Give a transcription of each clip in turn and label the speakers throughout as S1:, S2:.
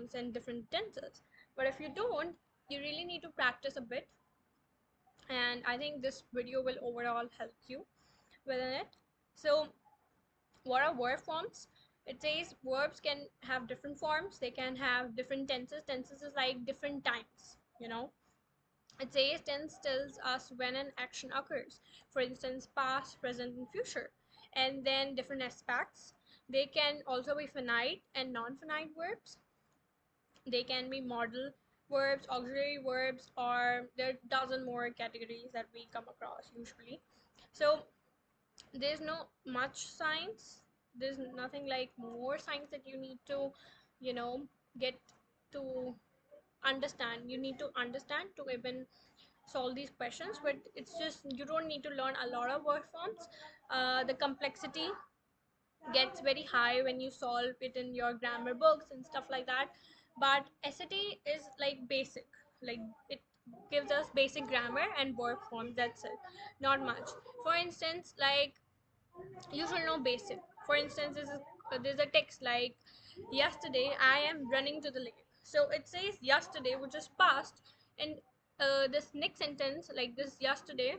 S1: forms and different tenses. But if you don't, you really need to practice a bit, and I think this video will overall help you within it. So what are verb forms? It says verbs can have different forms, they can have different tenses. Tenses is like different times, you know. It says tense tells us when an action occurs, for instance past, present and future. And then different aspects, they can also be finite and non-finite verbs, they can be modal verbs, auxiliary verbs, or there are dozen more categories that we come across usually. So there's no much science, there's nothing like more science that you need to, you know, get to understand. You need to understand to even solve these questions, but it's just you don't need to learn a lot of word forms. The complexity gets very high when you solve it in your grammar books and stuff like that, but SAT is like basic, like it gives us basic grammar and word forms, that's it, not much. For instance, like you should know basic. For instance, there's a text like yesterday I am running to the lake, so it says yesterday which is past, and this next sentence like this yesterday,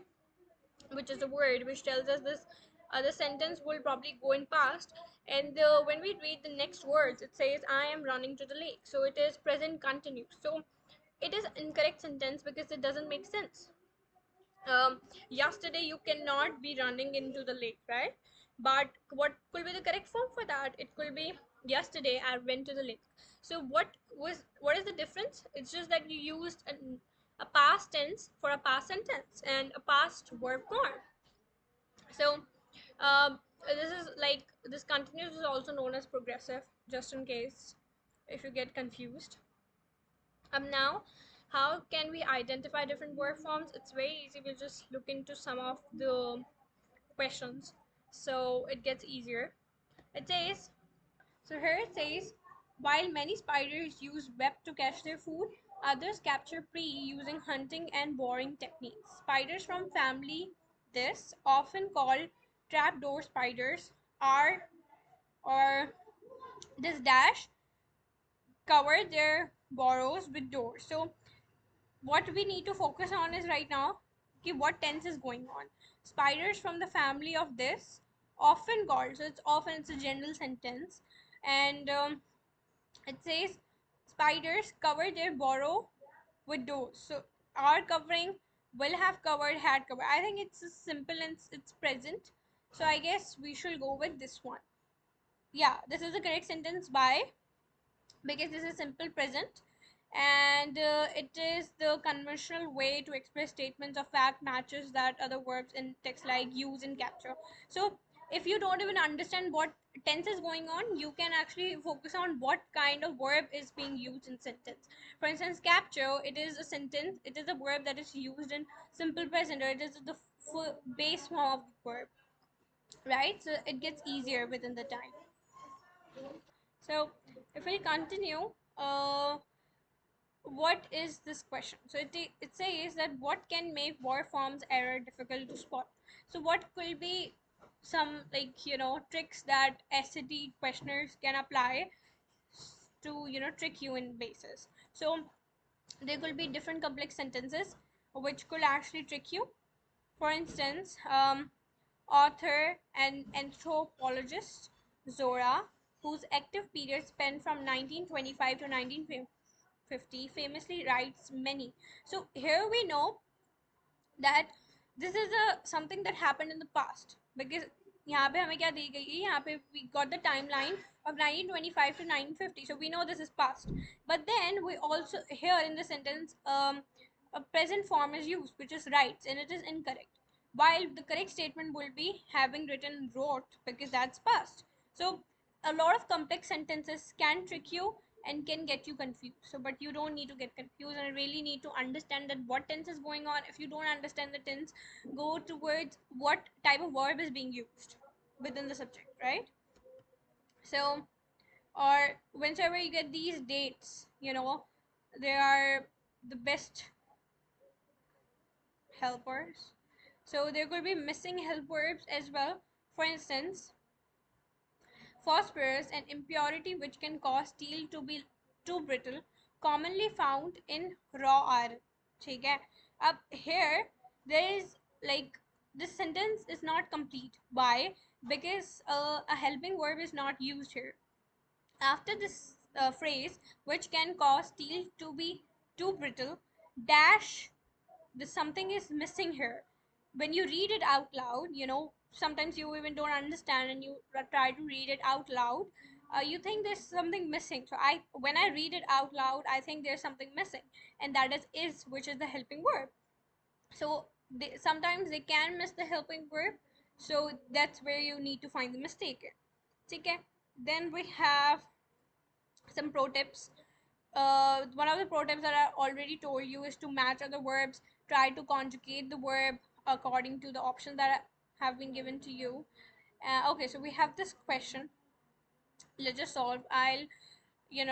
S1: which is a word which tells us this other sentence will probably go in past, and when we read the next words it says I am running to the lake, so it is present continuous, so it is incorrect sentence because it doesn't make sense. Yesterday you cannot be running into the lake, right? But what could be the correct form for that? It could be yesterday I went to the lake. So what is the difference? It's just that you used a past tense for a past sentence and a past verb form. So this is like this continuous is also known as progressive, just in case if you get confused. Now, how can we identify different verb forms? It's very easy. We'll just look into some of the questions so it gets easier. It says, so here it says, while many spiders use web to catch their food, others capture prey using hunting and boring techniques. Spiders from family this, often called trapdoor spiders, are or this dash cover their burrows with doors. So what we need to focus on is right now, okay, what tense is going on. Spiders from the family of this, often called, so it's a general sentence, and it says spiders cover their burrow with doors. So are covering, will have covered, had covered. I think it's simple and it's present, so I guess we should go with this one. Yeah, this is the correct sentence by, because this is simple present, and it is the conventional way to express statements of fact matches that other verbs in text like use and capture. So if you don't even understand what tense is going on, you can actually focus on what kind of verb is being used in sentence. For instance, capture, it is a sentence, it is a verb that is used in simple present, or it is the full base form of the verb, right? So it gets easier within the time. So if we continue, what is this question? So it says that what can make verb forms error difficult to spot. So what could be some, like, you know, tricks that SAT questioners can apply to, you know, trick you in basis. So there could be different complex sentences which could actually trick you. For instance, author and anthropologist Zora, whose active period spanned from 1925 to 1950, famously writes many. So here we know that this is a something that happened in the past, because यहाँ पे हमें क्या दी गई है, यहाँ पे we got the timeline of 1925 to 1950, so we know this is past. But then we also here in the sentence a present form is used, which is writes, and it is incorrect, while the correct statement will be having written wrote, because that's past. So a lot of complex sentences can trick you and can get you confused. So but you don't need to get confused, and really need to understand that what tense is going on. If you don't understand the tense, go towards what type of verb is being used within the subject, right? So, or whenever you get these dates, you know, they are the best helpers. So there could be missing help verbs as well. For instance, phosphorus, an impurity which can cause steel to be too brittle, commonly found in raw iron. ठीक है. अब here there is like this sentence is not complete. Why? Because a helping verb is not used here. After this phrase, which can cause steel to be too brittle, dash, the something is missing here. When you read it out loud, sometimes you even don't understand and you try to read it out loud. You think there's something missing. So when I read it out loud, I think there's something missing, and that is, which is the helping verb. So sometimes they can miss the helping verb. So that's where you need to find the mistake. Okay. Then we have some pro tips. One of the pro tips that I already told you is to match other verbs. Try to conjugate the verb according to the options that have been given to you. Okay, so we have this question. Let's just solve. I'll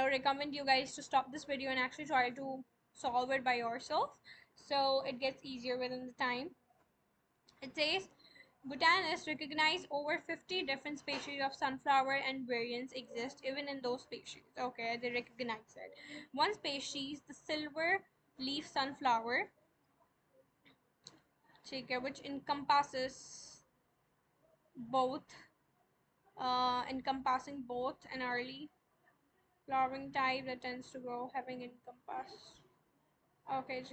S1: recommend you guys to stop this video and actually try to solve it by yourself, so it gets easier within the time. It says botanists recognize over 50 different species of sunflower and variants exist even in those species. Okay, they recognize it. One species, the silver leaf sunflower, which both encompassing both an early flowering type that tends to grow having encompass. Okay,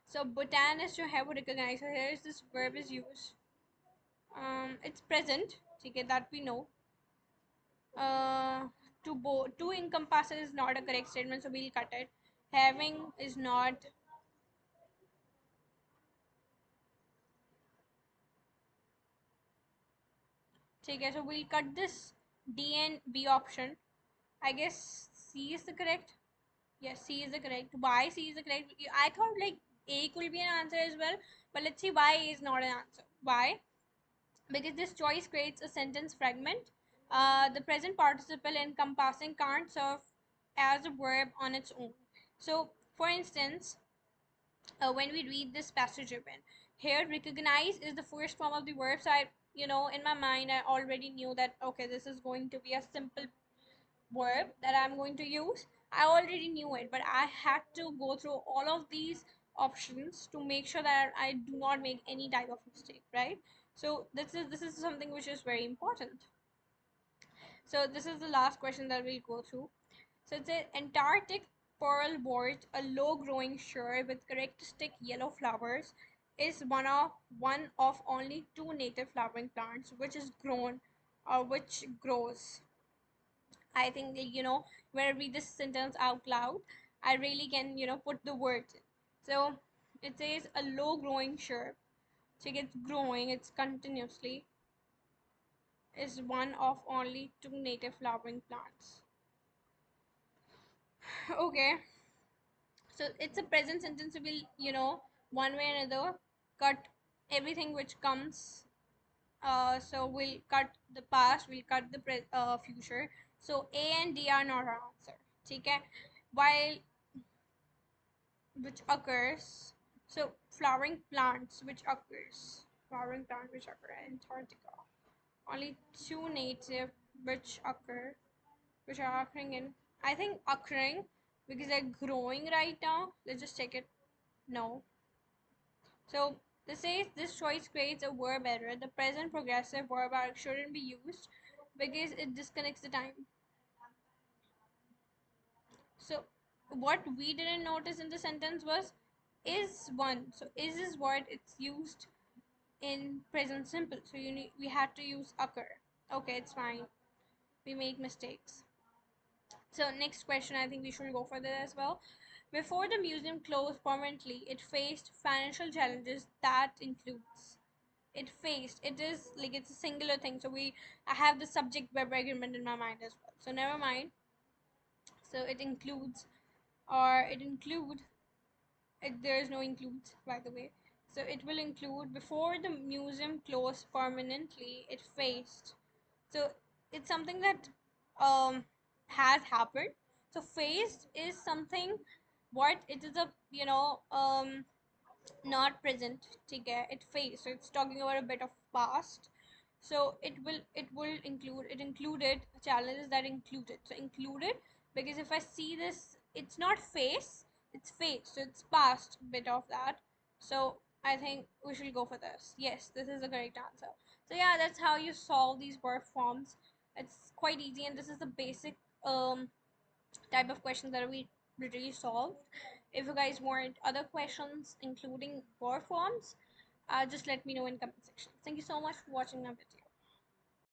S1: so botanists जो है वो recognize. So here is this verb is used. It's present. ठीक है, that we know. uh, to encompass is not a correct statement, so we'll cut it. Having is not. Okay, so we'll cut this D and B option. I guess C is the correct. Yes, C is the correct. Why C is the correct? I thought like A could be an answer as well, but let's see why A is not an answer. Why? Because this choice creates a sentence fragment. The present participle encompassing can't serve as a verb on its own. So, for instance, when we read this passage even, here recognize is the first form of the verb. So in my mind, I already knew that, okay, this is going to be a simple verb that I'm going to use. I already knew it, but I had to go through all of these options to make sure that I do not make any type of mistake, right? So this is something which is very important. So this is the last question that we'll go through. So it's an Antarctic pearl wort, a low-growing shrub with characteristic yellow flowers, is one of only two native flowering plants which grows. I think when I read this sentence out loud, I really can put the words in. So it says a low-growing shrub. So it's growing, it's continuously, is one of only two native flowering plants. Okay, so it's a present sentence. So we'll one way or another cut everything which comes. So we'll cut the past, we'll cut the future. So A and D are not our answer. Okay, while which occurs, so flowering plants which occur in Antarctica, only two native which are occurring in, I think occurring because they're growing right now. Let's just check it. No. So this says this choice creates a verb error. The present progressive verb arc shouldn't be used because it disconnects the time. So what we didn't notice in the sentence was is one. So is what it's used in present simple. So we had to use occur. Okay, it's fine. We make mistakes. So next question, I think we should go for that as well. Before the museum closed permanently, it faced financial challenges that includes. It is like it's a singular thing. So I have the subject verb agreement in my mind as well. So never mind. So it includes, or it include. There is no includes, by the way. So it will include before the museum closed permanently. It faced. So it's something that has happened. So faced is something what it is a not present. Okay, it faced. So it's talking about a bit of past. So it included challenges that included. So included because if I see this, it's not face, it's face, so it's past bit of that. So I think we should go for this. Yes, this is the correct answer. So yeah, that's how you solve these verb forms. It's quite easy, and this is the basic type of questions that we literally solved. If you guys want other questions including verb forms, just let me know in comment section. Thank you so much for watching my video.